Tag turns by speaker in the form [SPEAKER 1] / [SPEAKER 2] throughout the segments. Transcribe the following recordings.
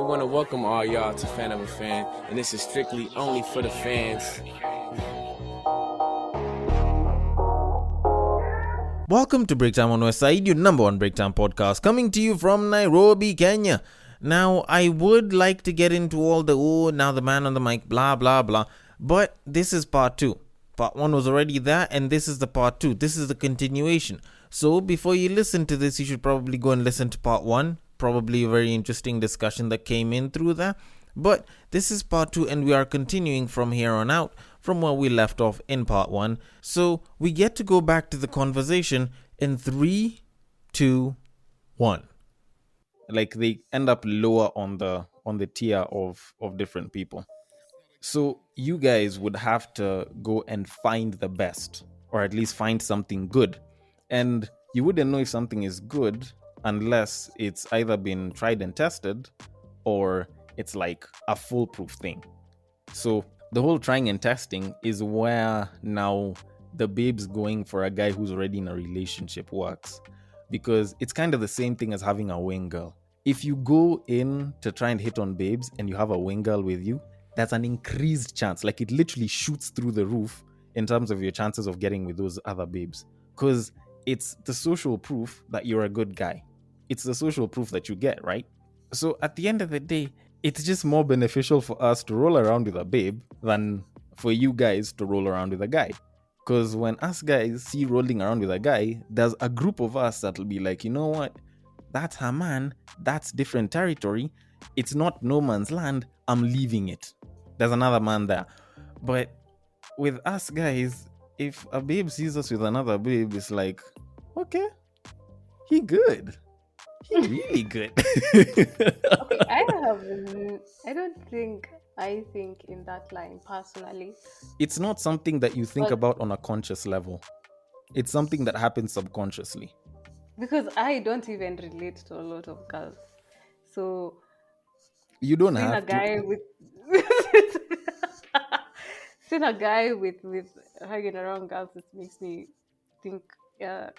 [SPEAKER 1] want to welcome all y'all to Fan of a Fan, and this is strictly only for the fans.
[SPEAKER 2] Welcome to Breaktime on Westside, your number one Breaktime podcast, coming to you from Nairobi, Kenya. Now, I would like to get into all the, now the man on the mic, blah, blah, blah, but this is part 2. Part 1 was already there, and this is the part 2. This is the continuation. So, before you listen to this, you should probably go and listen to part 1. Probably a very interesting discussion that came in through there. But this is part 2, and we are continuing from here on out from where we left off in part 1. So we get to go back to the conversation in 3, 2, 1. Like they end up lower on the tier of different people. So you guys would have to go and find the best, or at least find something good. And you wouldn't know if something is good unless it's either been tried and tested or it's like a foolproof thing. So the whole trying and testing is where now the babes going for a guy who's already in a relationship works, because it's kind of the same thing as having a wing girl. If you go in to try and hit on babes and you have a wing girl with you, that's an increased chance. Like it literally shoots through the roof in terms of your chances of getting with those other babes, because it's the social proof that you're a good guy. It's the social proof that you get, right? So at the end of the day, it's just more beneficial for us to roll around with a babe than for you guys to roll around with a guy. Because when us guys see rolling around with a guy, there's a group of us that'll be like, you know what? That's her man. That's different territory. It's not no man's land. I'm leaving it. There's another man there. But with us guys, if a babe sees us with another babe, it's like, okay, he good. He's really good.
[SPEAKER 3] Okay, I don't think I think in that line personally.
[SPEAKER 2] It's not something that you think
[SPEAKER 3] But-
[SPEAKER 2] about on a conscious level. It's something that happens subconsciously.
[SPEAKER 3] Because I don't even relate to a lot of girls. So
[SPEAKER 2] You don't
[SPEAKER 3] seeing a
[SPEAKER 2] have
[SPEAKER 3] guy
[SPEAKER 2] to.
[SPEAKER 3] with seeing a guy with hanging around girls, it makes me think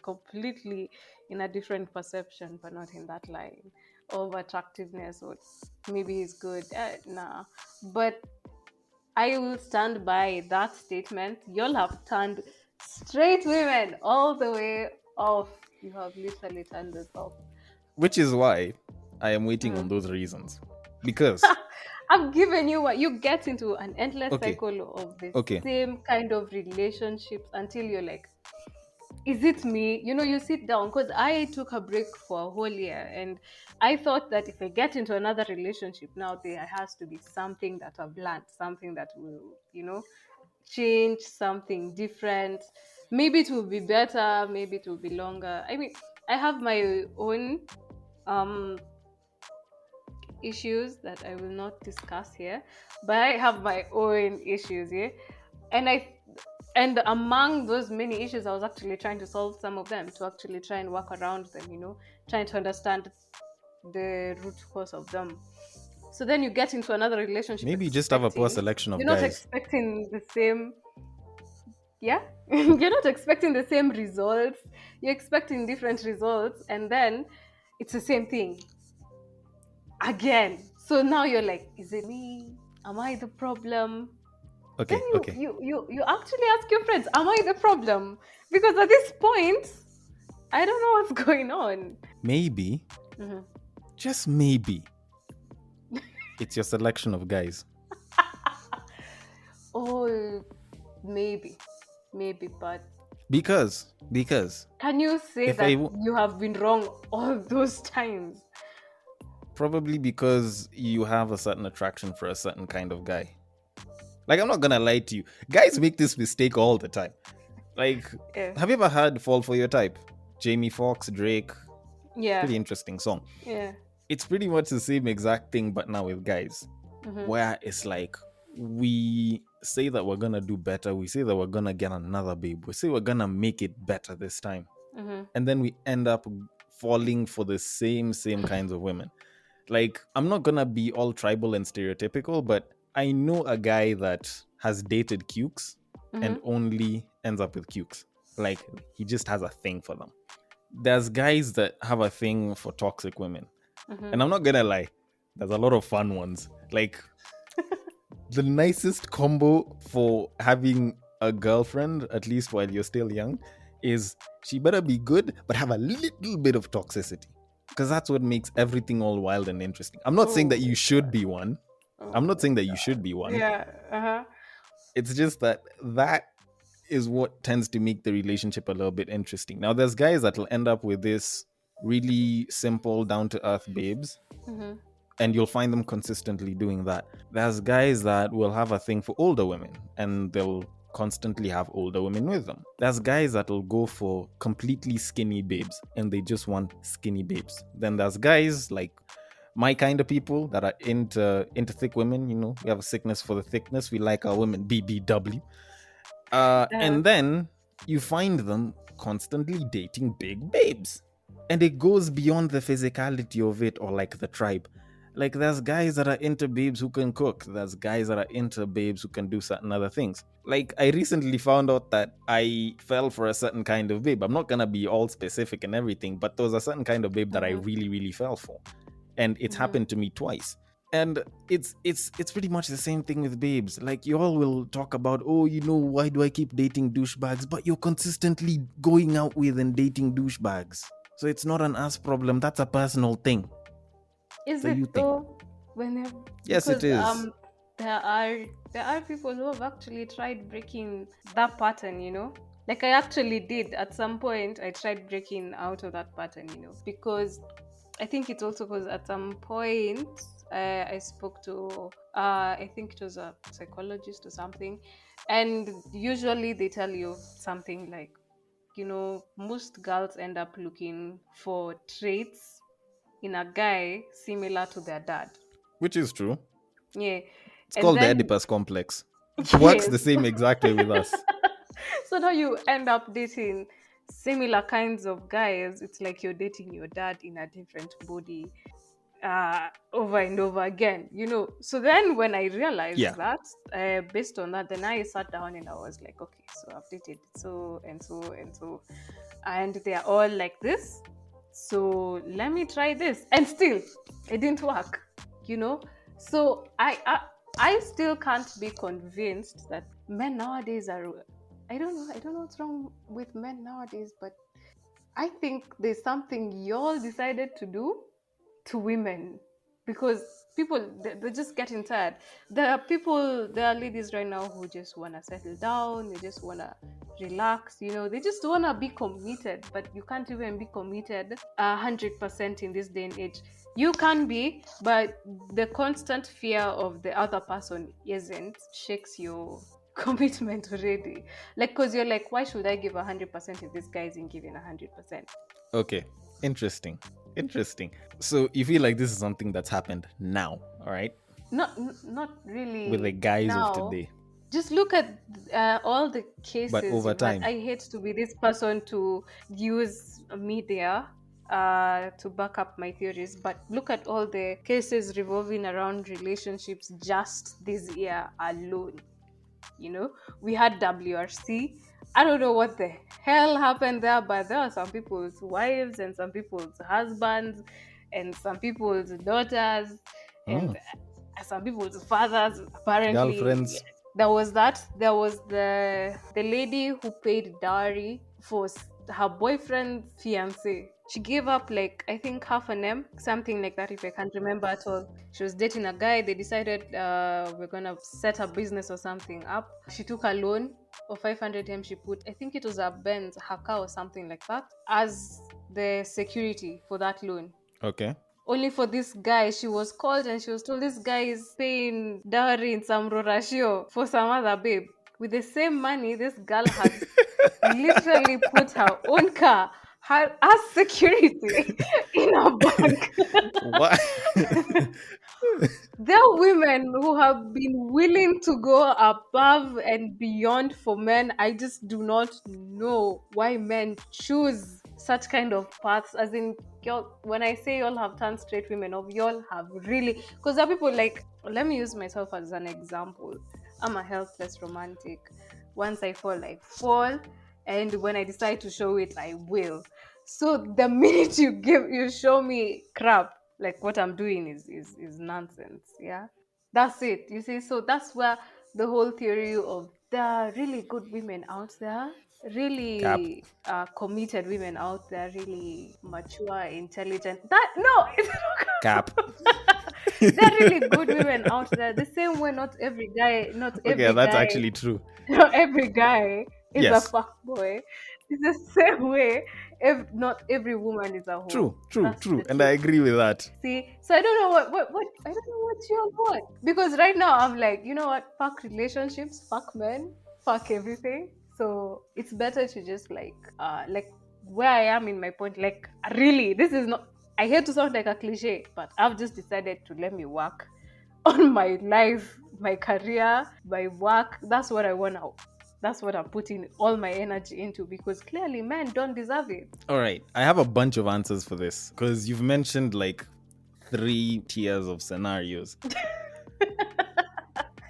[SPEAKER 3] completely in a different perception, but not in that line of attractiveness or maybe he's good. Nah, but I will stand by that statement. Y'all have turned straight women all the way off. You have literally turned us off.
[SPEAKER 2] Which is why I am waiting on those reasons. Because
[SPEAKER 3] I've given you what you get into an endless
[SPEAKER 2] Okay.
[SPEAKER 3] cycle of the
[SPEAKER 2] Okay.
[SPEAKER 3] same kind of relationships until you're like, is it me? You know, you sit down because I took a break for a whole year and I thought that if I get into another relationship now, there has to be something that I've learned, something that will, change, something different. Maybe it will be better, maybe it will be longer. I mean, I have my own issues that I will not discuss here, but I have my own issues, yeah. And among those many issues, I was actually trying to solve some of them, to actually try and work around them, trying to understand the root cause of them. So then you get into another relationship.
[SPEAKER 2] maybe you just have a poor
[SPEAKER 3] expecting-
[SPEAKER 2] selection of
[SPEAKER 3] You're not
[SPEAKER 2] guys.
[SPEAKER 3] expecting the same. Yeah, you're not expecting the same results. You're expecting different results, and then it's the same thing again. So now you're like, is it me? Am I the problem?
[SPEAKER 2] Okay,
[SPEAKER 3] Then you,
[SPEAKER 2] okay.
[SPEAKER 3] you actually ask your friends, am I the problem? Because at this point, I don't know what's going on.
[SPEAKER 2] Maybe,
[SPEAKER 3] Mhm.
[SPEAKER 2] just maybe, it's your selection of guys.
[SPEAKER 3] Oh, maybe, but
[SPEAKER 2] Because
[SPEAKER 3] can you say
[SPEAKER 2] If
[SPEAKER 3] that
[SPEAKER 2] I w-
[SPEAKER 3] you have been wrong all those times?
[SPEAKER 2] probably because you have a certain attraction for a certain kind of guy. Like, I'm not gonna lie to you. Guys make this mistake all the time. Like,
[SPEAKER 3] Yeah.
[SPEAKER 2] have you ever heard Fall For Your Type? Jamie Foxx, Drake.
[SPEAKER 3] Yeah,
[SPEAKER 2] Pretty interesting song.
[SPEAKER 3] yeah.
[SPEAKER 2] It's pretty much the same exact thing, but now with guys.
[SPEAKER 3] Mhm.
[SPEAKER 2] Where it's like, we say that we're gonna do better. We say that we're gonna get another babe. We say we're gonna make it better this time.
[SPEAKER 3] Mhm.
[SPEAKER 2] And then we end up falling for the same kinds of women. Like, I'm not gonna be all tribal and stereotypical, but I know a guy that has dated cukes and only ends up with cukes. Like, he just has a thing for them. There's guys that have a thing for toxic women. And I'm not gonna lie, There's a lot of fun ones. Like, the nicest combo for having a girlfriend, at least while you're still young, is she better be good, but have a little bit of toxicity. Because that's what makes everything all wild and interesting. I'm not saying
[SPEAKER 3] Oh
[SPEAKER 2] that you
[SPEAKER 3] my
[SPEAKER 2] should
[SPEAKER 3] god.
[SPEAKER 2] be one.
[SPEAKER 3] Oh
[SPEAKER 2] I'm not
[SPEAKER 3] my
[SPEAKER 2] saying that you should
[SPEAKER 3] god.
[SPEAKER 2] be one.
[SPEAKER 3] Yeah. Uh-huh.
[SPEAKER 2] It's just that that is what tends to make the relationship a little bit interesting. Now, there's guys that'll end up with this really simple, down to earth babes,
[SPEAKER 3] Mm-hmm.
[SPEAKER 2] and you'll find them consistently doing that. There's guys that will have a thing for older women, and they'll constantly have older women with them. There's guys that'll go for completely skinny babes, and they just want skinny babes. Then there's guys like my kind of people that are into thick women. You know, we have a sickness for the thickness. We like our women BBW.
[SPEAKER 3] Uh,
[SPEAKER 2] And then you find them constantly dating big babes. And it goes beyond the physicality of it or like the tribe. Like, there's guys that are into babes who can cook. There's guys that are into babes who can do certain other things. Like, I recently found out that I fell for a certain kind of babe. I'm not gonna be all specific and everything, but there was a certain kind of babe that I
[SPEAKER 3] mm-hmm.
[SPEAKER 2] really, really fell for. And it's
[SPEAKER 3] Mm-hmm.
[SPEAKER 2] happened to me twice. And it's pretty much the same thing with babes. Like, you all will talk about, oh, you know, why do I keep dating douchebags? But you're consistently going out with and dating douchebags. So it's not an us problem. That's a personal thing.
[SPEAKER 3] Is
[SPEAKER 2] So you
[SPEAKER 3] it
[SPEAKER 2] think?
[SPEAKER 3] though? Whenever
[SPEAKER 2] Yes, it
[SPEAKER 3] because
[SPEAKER 2] is.
[SPEAKER 3] there are people who have actually tried breaking that pattern, you know. Like I actually did at some point. I tried breaking out of that pattern, you know, because I think it's also because at some point I spoke to I think it was a psychologist or something, and usually they tell you something like, you know, most girls end up looking for traits in a guy similar to their dad.
[SPEAKER 2] Which is true.
[SPEAKER 3] Yeah.
[SPEAKER 2] It's
[SPEAKER 3] And
[SPEAKER 2] called the
[SPEAKER 3] then,
[SPEAKER 2] Oedipus complex. It works
[SPEAKER 3] yes.
[SPEAKER 2] the same exact way with us.
[SPEAKER 3] So now you end up dating similar kinds of guys. It's like you're dating your dad in a different body over and over again, you know. So then when I realized
[SPEAKER 2] Yeah.
[SPEAKER 3] that, based on that, then I sat down and I was like, okay, so I've dated so and so and so, and they're all like this. So let me try this. And still, it didn't work, you know. So I still can't be convinced that men nowadays are. I don't know what's wrong with men nowadays, but I think there's something y'all decided to do to women because people they're just getting tired. There are ladies right now who just want to settle down, they just want to relax, you know, they just want to be committed, but you can't even be committed 100% in this day and age. You can be, but the constant fear of the other person isn't shakes your commitment already, like, because you're like, why should I give 100% if this guy isn't giving 100%?
[SPEAKER 2] Okay. Interesting. Interesting. So you feel like this is something that's happened now, all right?
[SPEAKER 3] Not
[SPEAKER 2] With the
[SPEAKER 3] really
[SPEAKER 2] guys of
[SPEAKER 3] now.
[SPEAKER 2] today.
[SPEAKER 3] Just look at all the
[SPEAKER 2] But
[SPEAKER 3] cases
[SPEAKER 2] over
[SPEAKER 3] you've had.
[SPEAKER 2] time.
[SPEAKER 3] I hate to be this person to use media to back up my theories, but look at all the cases revolving around relationships just this year alone. You know, we had WRC. I don't know what the hell happened there, but there are some people's wives and some people's husbands and some people's daughters and
[SPEAKER 2] Mm.
[SPEAKER 3] some people's fathers. Apparently,
[SPEAKER 2] Girlfriends.
[SPEAKER 3] there was the lady who paid dowry for her boyfriend's fiance. She gave up, like, I think half an M, something like that, if I can't remember at all. She was dating a guy. They decided we're gonna set a business or something up. She took a loan of 500 M. She put, I think it was a Benz, her car or something like that, as the security for that loan.
[SPEAKER 2] Okay.
[SPEAKER 3] Only for this guy, she was called and she was told this guy is paying dowry in some rorashio for some other babe. With the same money, this girl had literally put her own car as security in a bank.
[SPEAKER 2] What?
[SPEAKER 3] There are women who have been willing to go above and beyond for men. I just do not know why men choose such kind of paths. As in, y'all, when I say y'all have turned straight women off, y'all have really. Because there are people like, let me use myself as an example. I'm a helpless romantic. Once I fall, I fall. And when I decide to show it, I will. So the minute you show me crap, like what I'm doing is nonsense. Yeah, that's it. You see, so that's where the whole theory of there are really good women out there,
[SPEAKER 2] Cap.
[SPEAKER 3] really committed women out there, really mature, intelligent. That no, it's
[SPEAKER 2] Cap.
[SPEAKER 3] not. There are really good women out there. The same way, not every guy, not
[SPEAKER 2] Okay,
[SPEAKER 3] every
[SPEAKER 2] that's
[SPEAKER 3] guy,
[SPEAKER 2] actually true.
[SPEAKER 3] not every guy is a
[SPEAKER 2] Yes.
[SPEAKER 3] fuck boy. It's the same way. Not every woman is a hoe. That's
[SPEAKER 2] True.
[SPEAKER 3] the
[SPEAKER 2] And I
[SPEAKER 3] truth.
[SPEAKER 2] agree with that.
[SPEAKER 3] See, so I don't know what I don't know what you want, because right now I'm like, you know what? Fuck relationships, fuck men, fuck everything. So it's better to just like where I am in my point. Like really, this is not. I hate to sound like a cliche, but I've just decided to let me work on my life, my career, my work. That's what I want now. That's what I'm putting all my energy into, because clearly men don't deserve it.
[SPEAKER 2] All right. I have a bunch of answers for this because you've mentioned like 3 tiers of scenarios.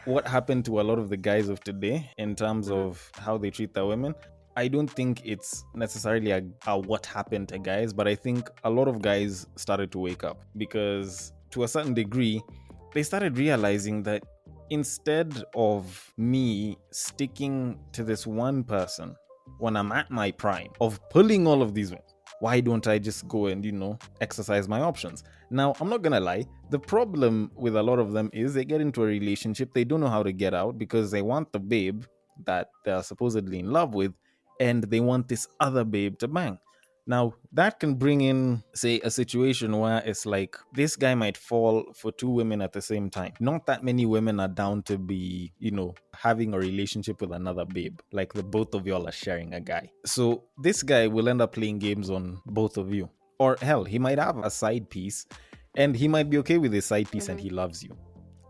[SPEAKER 2] What happened to a lot of the guys of today in terms of how they treat their women? I don't think it's necessarily a what happened to guys, but I think a lot of guys started to wake up because to a certain degree, they started realizing that instead of me sticking to this one person when I'm at my prime of pulling all of these women, why don't I just go and, exercise my options? Now, I'm not gonna lie, the problem with a lot of them is they get into a relationship, they don't know how to get out because they want the babe that they're supposedly in love with, and they want this other babe to bang. Now, that can bring in, say, a situation where it's like this guy might fall for 2 women at the same time. Not that many women are down to be, having a relationship with another babe. Like the both of y'all are sharing a guy. So this guy will end up playing games on both of you. Or hell, he might have a side piece and he might be okay with his side piece and he loves you.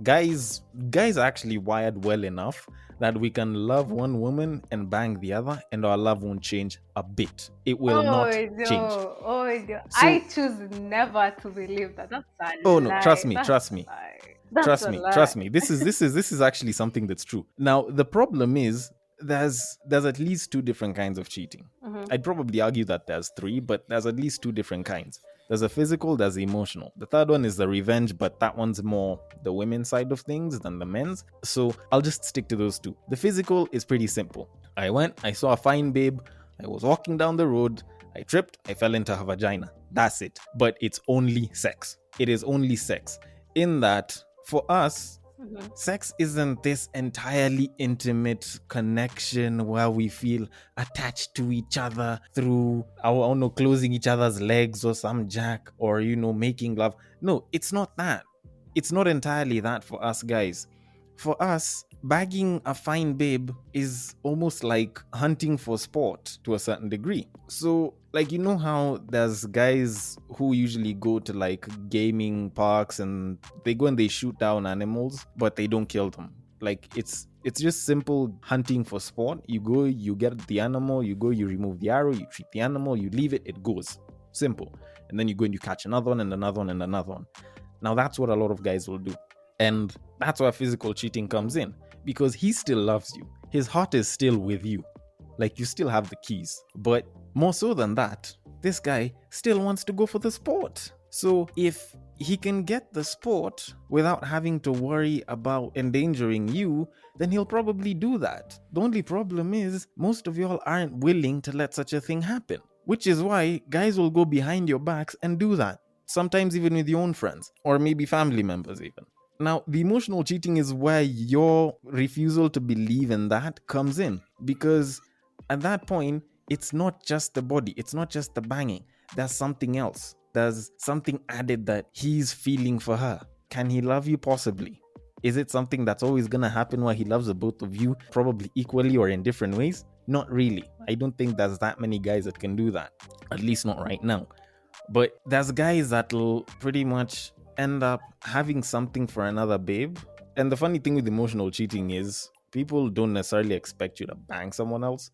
[SPEAKER 2] Guys are actually wired well enough that we can love one woman and bang the other and our love won't change a bit. It will not change.
[SPEAKER 3] No.
[SPEAKER 2] So,
[SPEAKER 3] I choose never to believe that. That's a
[SPEAKER 2] oh no,
[SPEAKER 3] lie.
[SPEAKER 2] trust
[SPEAKER 3] That's a
[SPEAKER 2] me.
[SPEAKER 3] lie. That's a lie.
[SPEAKER 2] This is actually something that's true. Now, the problem is there's at least 2 different kinds of cheating. I'd probably argue that there's 3, but there's at least 2 different kinds. There's a physical, there's the emotional. The third one is the revenge, but that one's more the women's side of things than the men's. So I'll just stick to those 2. The physical is pretty simple. I saw a fine babe, I was walking down the road, I tripped, I fell into her vagina. That's it. But it's only sex. It is only sex. In that, for us, sex isn't this entirely intimate connection where we feel attached to each other through our closing each other's legs or some jack or making love. No, it's not that. It's not entirely that for us guys. For us, bagging a fine babe is almost like hunting for sport to a certain degree. So, like, how there's guys who usually go to like gaming parks and they go and they shoot down animals, but they don't kill them. Like, it's just simple hunting for sport. You go, you get the animal, you go, you remove the arrow, you treat the animal, you leave it, it goes. Simple. And then you go and you catch another one and another one and another one. Now, that's what a lot of guys will do. And that's where physical cheating comes in, because he still loves you. His heart is still with you. Like, you still have the keys. But more so than that, this guy still wants to go for the sport. So if he can get the sport without having to worry about endangering you, then he'll probably do that. The only problem is most of y'all aren't willing to let such a thing happen, which is why guys will go behind your backs and do that. Sometimes even with your own friends or maybe family members even. Now, the emotional cheating is where your refusal to believe in that comes in, because at that point, it's not just the body, it's not just the banging. There's something else. There's something added that he's feeling for her. Can he love you? Possibly. Is it something that's always going to happen where he loves the both of you, probably equally or in different ways? Not really. I don't think there's that many guys that can do that, at least not right now. But there's guys that'll pretty much end up having something for another babe. And the funny thing with emotional cheating is people don't necessarily expect you to bang someone else.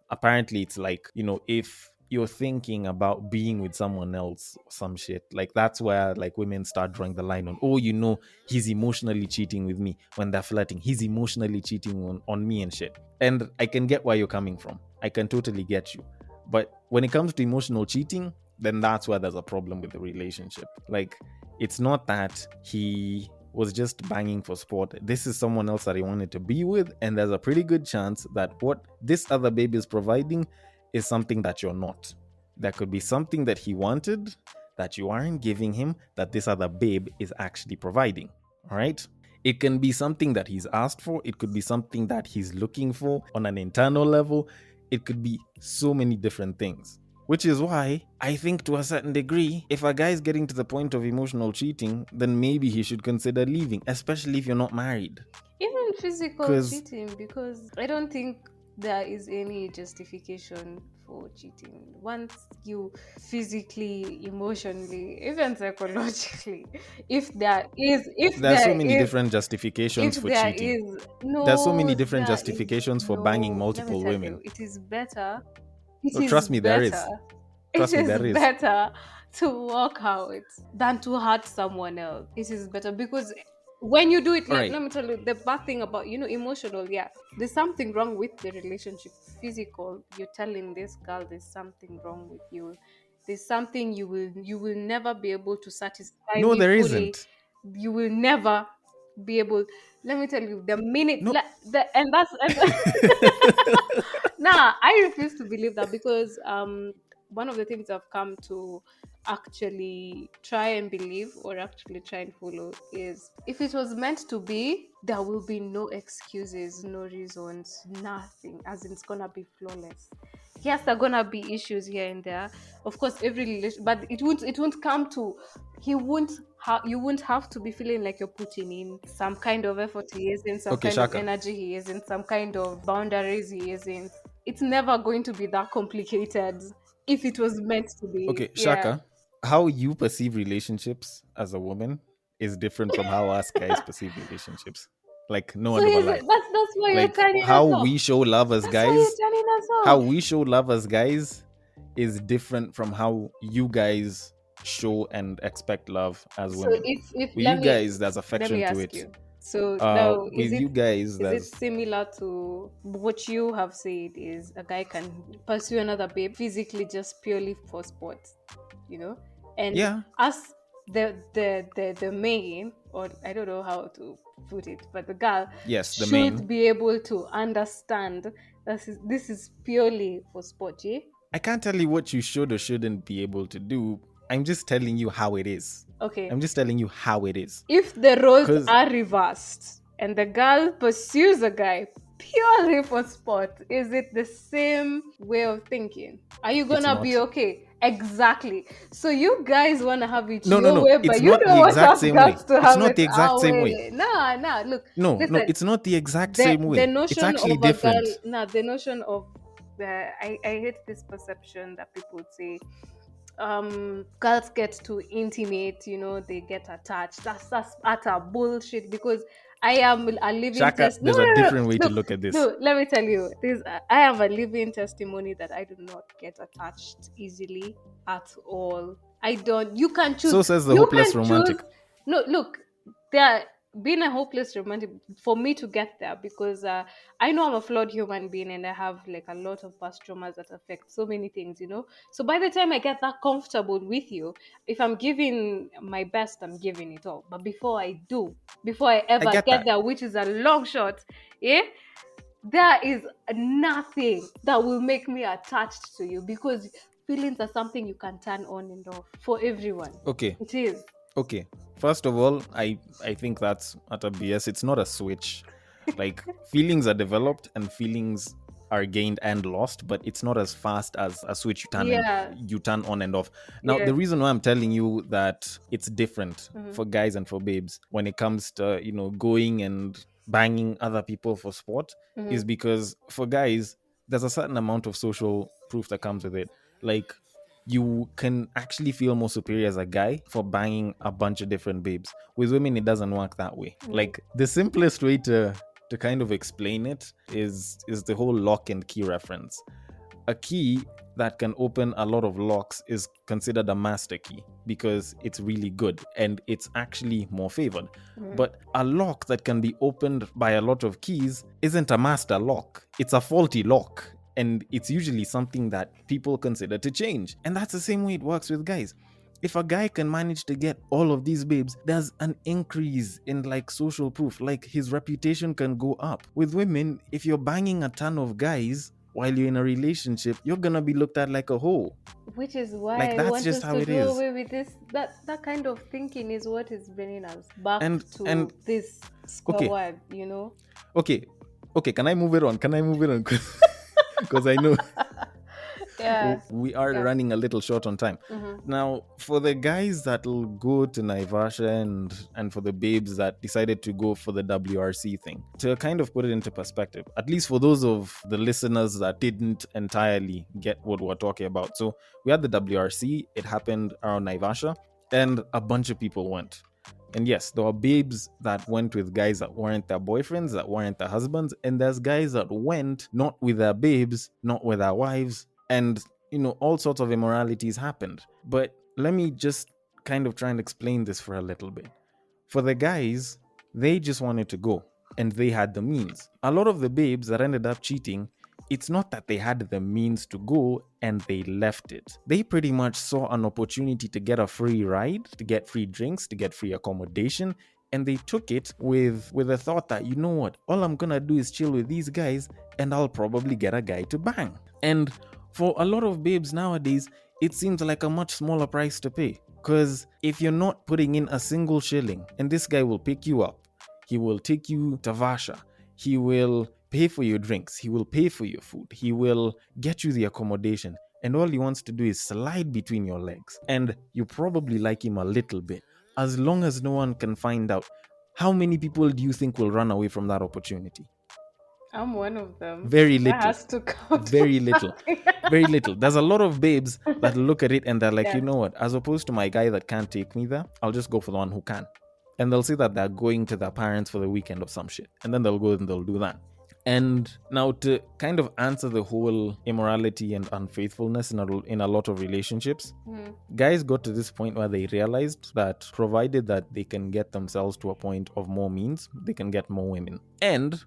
[SPEAKER 2] Apparently, it's like, if you're thinking about being with someone else or some shit, like that's where like women start drawing the line on, he's emotionally cheating with me. When they're flirting, he's emotionally cheating on me and shit. And I can get where you're coming from. I can totally get you. But when it comes to emotional cheating, then that's where there's a problem with the relationship. Like, It's not that he was just banging for sport. This is someone else that he wanted to be with, and there's a pretty good chance that what this other babe is providing is something that you're not. There could be something that he wanted that you aren't giving him that this other babe is actually providing. All right? It can be something that he's asked for. It could be something that he's looking for on an internal level. It could be so many different things. Which is why I think to a certain degree, if a guy's getting to the point of emotional cheating, then maybe he should consider leaving, especially if you're not married.
[SPEAKER 3] Even physical cheating, because I don't think there is any justification for cheating. Once you physically, emotionally, even psychologically, if there are
[SPEAKER 2] so many different justifications for cheating. There's so many different justifications for banging multiple women.
[SPEAKER 3] It is better.
[SPEAKER 2] Trust me, there is.
[SPEAKER 3] It is better to walk out than to hurt someone else. It is better because when you do it, let me tell you, the bad thing about, emotional, there's something wrong with the relationship. Physical, you're telling this girl there's something wrong with you. There's something you will never be able to satisfy me
[SPEAKER 2] there
[SPEAKER 3] fully.
[SPEAKER 2] Isn't.
[SPEAKER 3] You will never be able. Let me tell you, the minute and that's nah, I refuse to believe that, because one of the things I've come to actually try and believe, or actually try and follow, is if it was meant to be, there will be no excuses, no reasons, nothing, as in it's gonna be flawless. Yes, there are gonna be issues here and there, of course, every relation, but it won't come to, you won't have to be feeling like you're putting in some kind of effort he isn't, some kind of energy he isn't, some kind of boundaries he isn't. It's never going to be that complicated if it was meant to be.
[SPEAKER 2] Okay, Shaka, how you perceive relationships as a woman is different from how us guys perceive relationships. Like, no one will lie.
[SPEAKER 3] That's why you're turning
[SPEAKER 2] how
[SPEAKER 3] us off.
[SPEAKER 2] We show love as
[SPEAKER 3] That's
[SPEAKER 2] guys.
[SPEAKER 3] why you're turning us off.
[SPEAKER 2] How we show love as guys is different from how you guys show and expect love as women.
[SPEAKER 3] If
[SPEAKER 2] with you guys, there's affection to it.
[SPEAKER 3] You. So now,
[SPEAKER 2] with you guys,
[SPEAKER 3] is it similar to what you have said? Is a guy can pursue another babe physically just purely for sports, and us the main, or I don't know how to put it, but the girl should be able to understand this is purely for sport.
[SPEAKER 2] I can't tell you what you should or shouldn't be able to do. I'm just telling you how it is.
[SPEAKER 3] Okay.
[SPEAKER 2] I'm just telling you how it is.
[SPEAKER 3] If the roles are reversed and the girl pursues a guy purely for sport, is it the same way of thinking? Are you gonna be okay? Exactly. So you guys wanna have it your way, but you don't want us girls to have it our way. Nah. Look.
[SPEAKER 2] No, it's not the exact same way. It's actually different.
[SPEAKER 3] The notion of I hate this perception that people say, girls get too intimate, they get attached. That's utter bullshit, because I am a living
[SPEAKER 2] testimony. There's a different way to look at this.
[SPEAKER 3] No, let me tell you, I am a living testimony that I do not get attached easily at all. I don't. You can choose.
[SPEAKER 2] So says the hopeless romantic.
[SPEAKER 3] No, look, being a hopeless romantic, for me to get there, because I know I'm a flawed human being and I have like a lot of past traumas that affect so many things, so by the time I get that comfortable with you, if I'm giving my best, I'm giving it all. But before I ever get there, which is a long shot, there is nothing that will make me attached to you, because feelings are something you can turn on and off for everyone.
[SPEAKER 2] Okay,
[SPEAKER 3] it is.
[SPEAKER 2] Okay, first of all, I think that's utter BS. It's not a switch. Like, feelings are developed and feelings are gained and lost, but it's not as fast as a switch you turn on and off. Now, the reason why I'm telling you that it's different for guys and for babes when it comes to, going and banging other people for sport is because for guys, there's a certain amount of social proof that comes with it. Like, you can actually feel more superior as a guy for banging a bunch of different babes. With women, it doesn't work that way. Like, the simplest way to kind of explain it is the whole lock and key reference. A key that can open a lot of locks is considered a master key because it's really good and it's actually more favored. But a lock that can be opened by a lot of keys isn't a master lock. It's a faulty lock. And it's usually something that people consider to change. And that's the same way it works with guys. if a guy can manage to get all of these babes, there's an increase in like social proof. Like his reputation can go up. With women, if you're banging a ton of guys while you're in a relationship, you're gonna be looked at like a hoe.
[SPEAKER 3] Which is why
[SPEAKER 2] Like,
[SPEAKER 3] I
[SPEAKER 2] that's
[SPEAKER 3] want
[SPEAKER 2] just
[SPEAKER 3] us
[SPEAKER 2] how
[SPEAKER 3] to
[SPEAKER 2] it
[SPEAKER 3] do
[SPEAKER 2] is.
[SPEAKER 3] away with this. That kind of thinking is what is bringing us back
[SPEAKER 2] And
[SPEAKER 3] to this square
[SPEAKER 2] okay.
[SPEAKER 3] one, you know?
[SPEAKER 2] Okay, can I move it on? Because I know
[SPEAKER 3] Yeah.
[SPEAKER 2] we are running a little short on time. Now, for the guys that'll go to Naivasha and for the babes that decided to go for the WRC thing, to kind of put it into perspective, at least for those of the listeners that didn't entirely get what we're talking about. So we had the WRC, it happened around Naivasha, and a bunch of people went. And yes, there were babes that went with guys that weren't their boyfriends, that weren't their husbands, and there's guys that went not with their babes, not with their wives, and all sorts of immoralities happened. But let me just kind of try and explain this for a little bit. For the guys, they just wanted to go, and they had the means. A lot of the babes that ended up cheating, it's not that they had the means to go and they left it. They pretty much saw an opportunity to get a free ride, to get free drinks, to get free accommodation, and they took it with the thought that, you know what, all I'm gonna do is chill with these guys and I'll probably get a guy to bang. And for a lot of babes nowadays, it seems like a much smaller price to pay. Because if you're not putting in a single shilling, and this guy will pick you up, he will take you to Vasha, he will pay for your drinks, he will pay for your food, he will get you the accommodation, and all he wants to do is slide between your legs. And you probably like him a little bit. As long as no one can find out, how many people do you think will run away from that opportunity?
[SPEAKER 3] I'm one of them.
[SPEAKER 2] Very little.
[SPEAKER 3] That has to count.
[SPEAKER 2] Very little. Very little. There's a lot of babes that look at it and they're like,
[SPEAKER 3] Yeah.
[SPEAKER 2] you know what, as opposed to my guy that can't take me there, I'll just go for the one who can. And they'll say that they're going to their parents for the weekend or some shit. And then they'll go and they'll do that. And now, to kind of answer the whole immorality and unfaithfulness in a lot of relationships, guys got to this point where they realized that provided that they can get themselves to a point of more means, they can get more women. And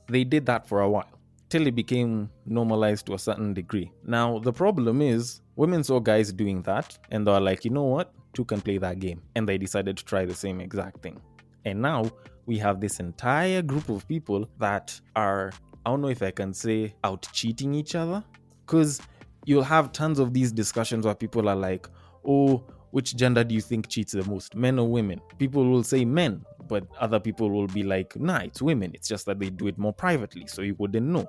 [SPEAKER 2] they did that for a while, till it became normalized to a certain degree. Now, the problem is, women saw guys doing that, and they're like, you know what, two can play that game. And they decided to try the same exact thing. And now, we have this entire group of people that are, I don't know if I can say, out cheating each other. Because you'll have tons of these discussions where people are like, oh, which gender do you think cheats the most, men or women? People will say men, but other people will be like, nah, it's women. It's just that they do it more privately, so you wouldn't know.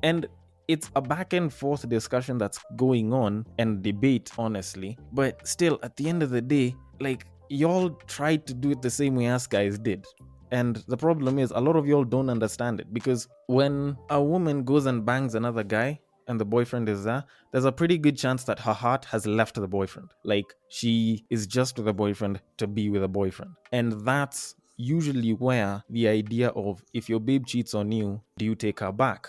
[SPEAKER 2] And it's a back and forth discussion that's going on, and debate, honestly. But still, at the end of the day, like, y'all tried to do it the same way us guys did. And the problem is, a lot of y'all don't understand it, because when a woman goes and bangs another guy and the boyfriend is there, there's a pretty good chance that her heart has left the boyfriend. Like, she is just with a boyfriend to be with a boyfriend. And that's usually where the idea of, if your babe cheats on you, do you take her back?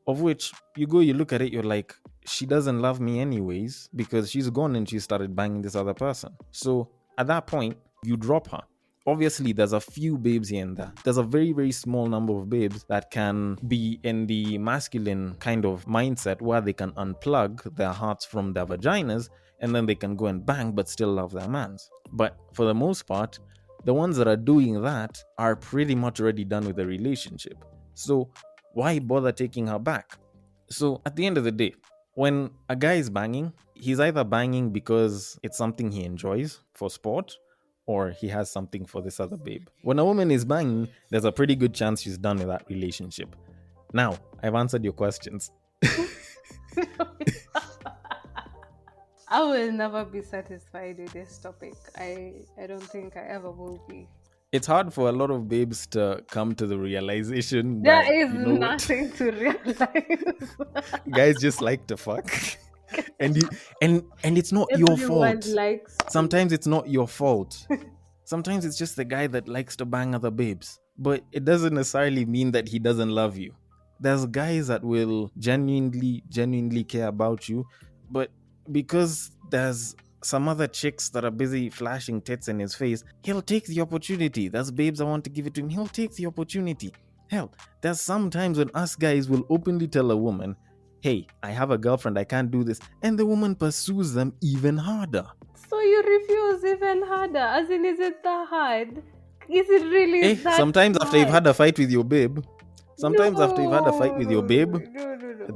[SPEAKER 2] Of which, you look at it, you're like, she doesn't love me anyways, because she's gone and she started banging this other person. So at that point, you drop her. Obviously, there's a few babes here and there. There's a very, very small number of babes that can be in the masculine kind of mindset where they can unplug their hearts from their vaginas and then they can go and bang but still love their mans. But for the most part, the ones that are doing that are pretty much already done with the relationship. So why bother taking her back? So at the end of the day, when a guy is banging, he's either banging because it's something he enjoys for sport, or he has something for this other babe. When a woman is banging, there's a pretty good chance she's done with that relationship. Now, I've answered your questions.
[SPEAKER 3] I will never be satisfied with this topic. I don't think I ever will be.
[SPEAKER 2] It's hard for a lot of babes to come to the realization
[SPEAKER 3] There
[SPEAKER 2] that,
[SPEAKER 3] is nothing to realize.
[SPEAKER 2] Guys just like to fuck. And it's not your fault. Sometimes it's not your fault. Sometimes it's just the guy that likes to bang other babes. But it doesn't necessarily mean that he doesn't love you. There's guys that will genuinely care about you, but because there's some other chicks that are busy flashing tits in his face, he'll take the opportunity. There's babes that want to give it to him. He'll take the opportunity. Hell, there's some times when us guys will openly tell a woman, hey, I have a girlfriend, I can't do this. And the woman pursues them even harder.
[SPEAKER 3] So you refuse even harder? As in, is it that hard? Is it really that
[SPEAKER 2] Sometimes after you've
[SPEAKER 3] hard?
[SPEAKER 2] had a fight with your babe,
[SPEAKER 3] No,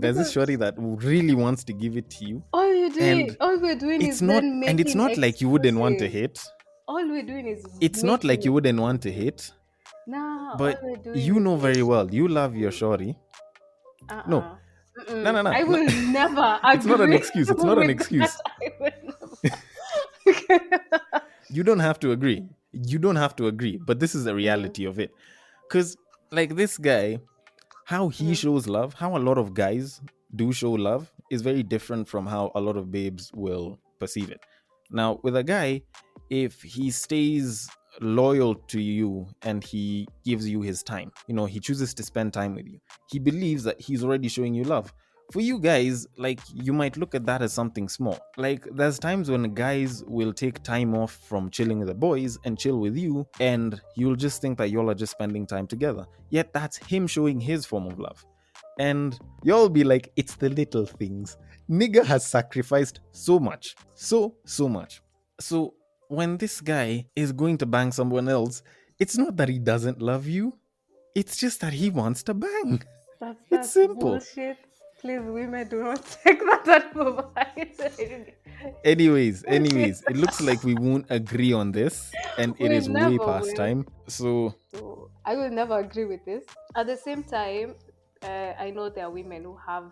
[SPEAKER 2] there's this
[SPEAKER 3] because
[SPEAKER 2] shorty that really wants to give it to you. And
[SPEAKER 3] all we're doing is then
[SPEAKER 2] it's
[SPEAKER 3] making
[SPEAKER 2] not like you wouldn't want to
[SPEAKER 3] excuses.
[SPEAKER 2] hit.
[SPEAKER 3] All we're doing is
[SPEAKER 2] It's not like you
[SPEAKER 3] making.
[SPEAKER 2] wouldn't want to hit.
[SPEAKER 3] Nah, all
[SPEAKER 2] But
[SPEAKER 3] we're doing
[SPEAKER 2] you
[SPEAKER 3] is
[SPEAKER 2] know very
[SPEAKER 3] making.
[SPEAKER 2] well, you love your shorty. No,
[SPEAKER 3] Uh-uh.
[SPEAKER 2] no, no, no,
[SPEAKER 3] I
[SPEAKER 2] no.
[SPEAKER 3] will never
[SPEAKER 2] It's not an
[SPEAKER 3] agree
[SPEAKER 2] excuse. It's not an
[SPEAKER 3] with that.
[SPEAKER 2] excuse.
[SPEAKER 3] I will never.
[SPEAKER 2] You don't have to agree. You don't have to agree. But this is the reality of it. Because, like, this guy, how he shows love, how a lot of guys do show love, is very different from how a lot of babes will perceive it. Now, with a guy, if he stays loyal to you and he gives you his time, he chooses to spend time with you, he believes that he's already showing you love. For you guys, like, you might look at that as something small. Like, there's times when guys will take time off from chilling with the boys and chill with you, and you'll just think that y'all are just spending time together. Yet that's him showing his form of love. And y'all be like, it's the little things. Nigga has sacrificed so much. So much. So when this guy is going to bang someone else, it's not that he doesn't love you. It's just that he wants to bang. It's
[SPEAKER 3] That's
[SPEAKER 2] simple.
[SPEAKER 3] bullshit. Please, women, do not take that advice.
[SPEAKER 2] Anyways, it looks like we won't agree on this, and it
[SPEAKER 3] We
[SPEAKER 2] is way
[SPEAKER 3] never
[SPEAKER 2] past
[SPEAKER 3] will.
[SPEAKER 2] time. So
[SPEAKER 3] So I will never agree with this. At the same time, I know there are women who have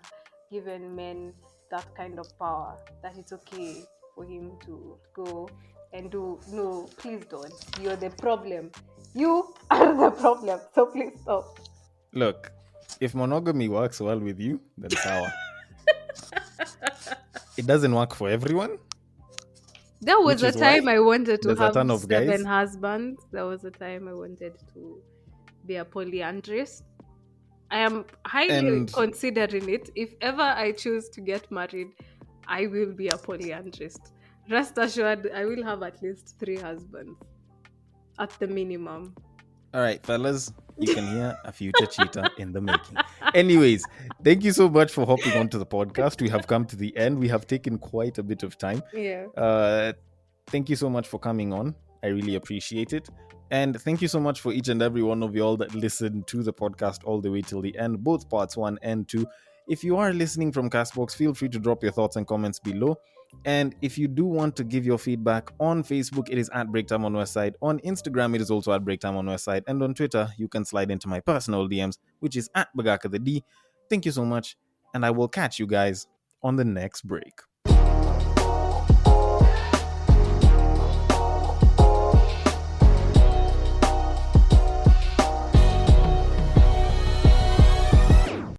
[SPEAKER 3] given men that kind of power that it's okay for him to go and do. No, please don't. You're the problem. You are the problem. So please stop.
[SPEAKER 2] look, if monogamy works well with you, then sour. It doesn't work for everyone,
[SPEAKER 3] There was
[SPEAKER 2] which
[SPEAKER 3] a
[SPEAKER 2] is why
[SPEAKER 3] time I wanted to
[SPEAKER 2] there's a
[SPEAKER 3] have
[SPEAKER 2] ton of guys.
[SPEAKER 3] 7 husbands. There was a time I wanted to be a polyandrist. I am highly
[SPEAKER 2] And
[SPEAKER 3] considering it. If ever I choose to get married, I will be a polyandrist. Rest assured, I will have at least 3 husbands at the minimum.
[SPEAKER 2] all right, fellas, you can hear a future cheater in the making. Anyways, thank you so much for hopping onto the podcast. We have come to the end. We have taken quite a bit of time.
[SPEAKER 3] Yeah.
[SPEAKER 2] Thank you so much for coming on. I really appreciate it. And thank you so much for each and every one of y'all that listened to the podcast all the way till the end, both parts 1 and 2. If you are listening from Castbox, feel free to drop your thoughts and comments below. And if you do want to give your feedback on Facebook, it is at Breaktime on Westside. On Instagram, it is also at Breaktime on Westside. And on Twitter, you can slide into my personal DMs, which is at Bagaka the D. Thank you so much, and I will catch you guys on the next break.